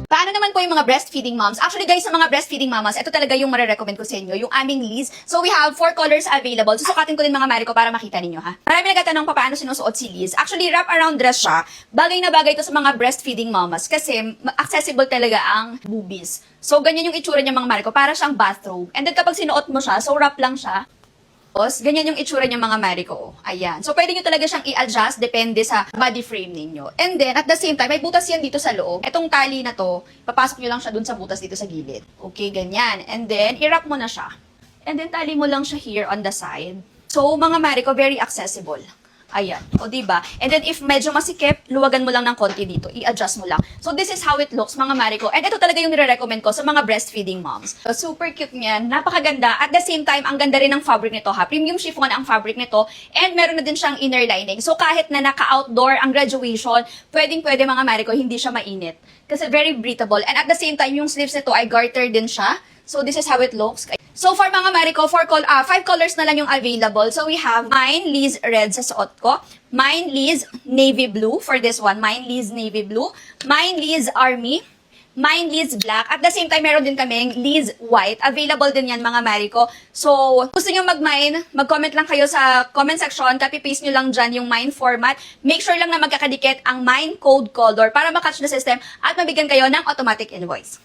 Paano naman po yung mga breastfeeding moms? Actually guys, sa mga breastfeeding mamas, ito talaga yung marirecommend ko sa inyo, yung aming Liz. So we have 4 colors available. Susukatin ko din mga Mariko para makita ninyo ha. Marami nagtatanong pa paano sinusuot si Liz. Actually, wrap around dress siya. Bagay na bagay ito sa mga breastfeeding mamas kasi accessible talaga ang boobies. So ganyan yung itsura niya mga Mariko, para siyang bathrobe. And then kapag sinuot mo siya, so wrap lang siya. Tapos, ganyan yung itsura niya mga Mariko. Ayan. So, pwede nyo talaga siyang i-adjust depende sa body frame ninyo. And then, at the same time, may butas yan dito sa loob. Etong tali na to, papasok nyo lang siya dun sa butas dito sa gilid. Okay, ganyan. And then, i-wrap mo na siya. And then, tali mo lang siya here on the side. So, mga Mariko, very accessible. Ayan. O, diba? And then, if medyo masikip, luwagan mo lang ng konti dito. I-adjust mo lang. So, this is how it looks, mga Mariko. And ito talaga yung nire-recommend ko sa mga breastfeeding moms. So, super cute niyan. Napakaganda. At the same time, ang ganda rin ng fabric nito, ha? Premium chiffon ang fabric nito. And meron na din siyang inner lining. So, kahit na naka-outdoor ang graduation, pwedeng-pwede mga Mariko, hindi siya mainit. Kasi very breathable. And at the same time, yung sleeves nito ay garter din siya. So, this is how it looks. So, for mga Mariko, 5 colors na lang yung available. So, we have mine, Liz Red sa suot ko. Mine, Liz Navy Blue for this one. Mine, Liz Navy Blue. Mine, Liz Army. Mine, Liz Black. At the same time, meron din kaming Liz White. Available din yan, mga Mariko. So, gusto nyo mag-mine, mag-comment lang kayo sa comment section. Copy-paste nyo lang dyan yung mine format. Make sure lang na magkakadikit ang mine code color para makatch the system at mabigyan kayo ng automatic invoice.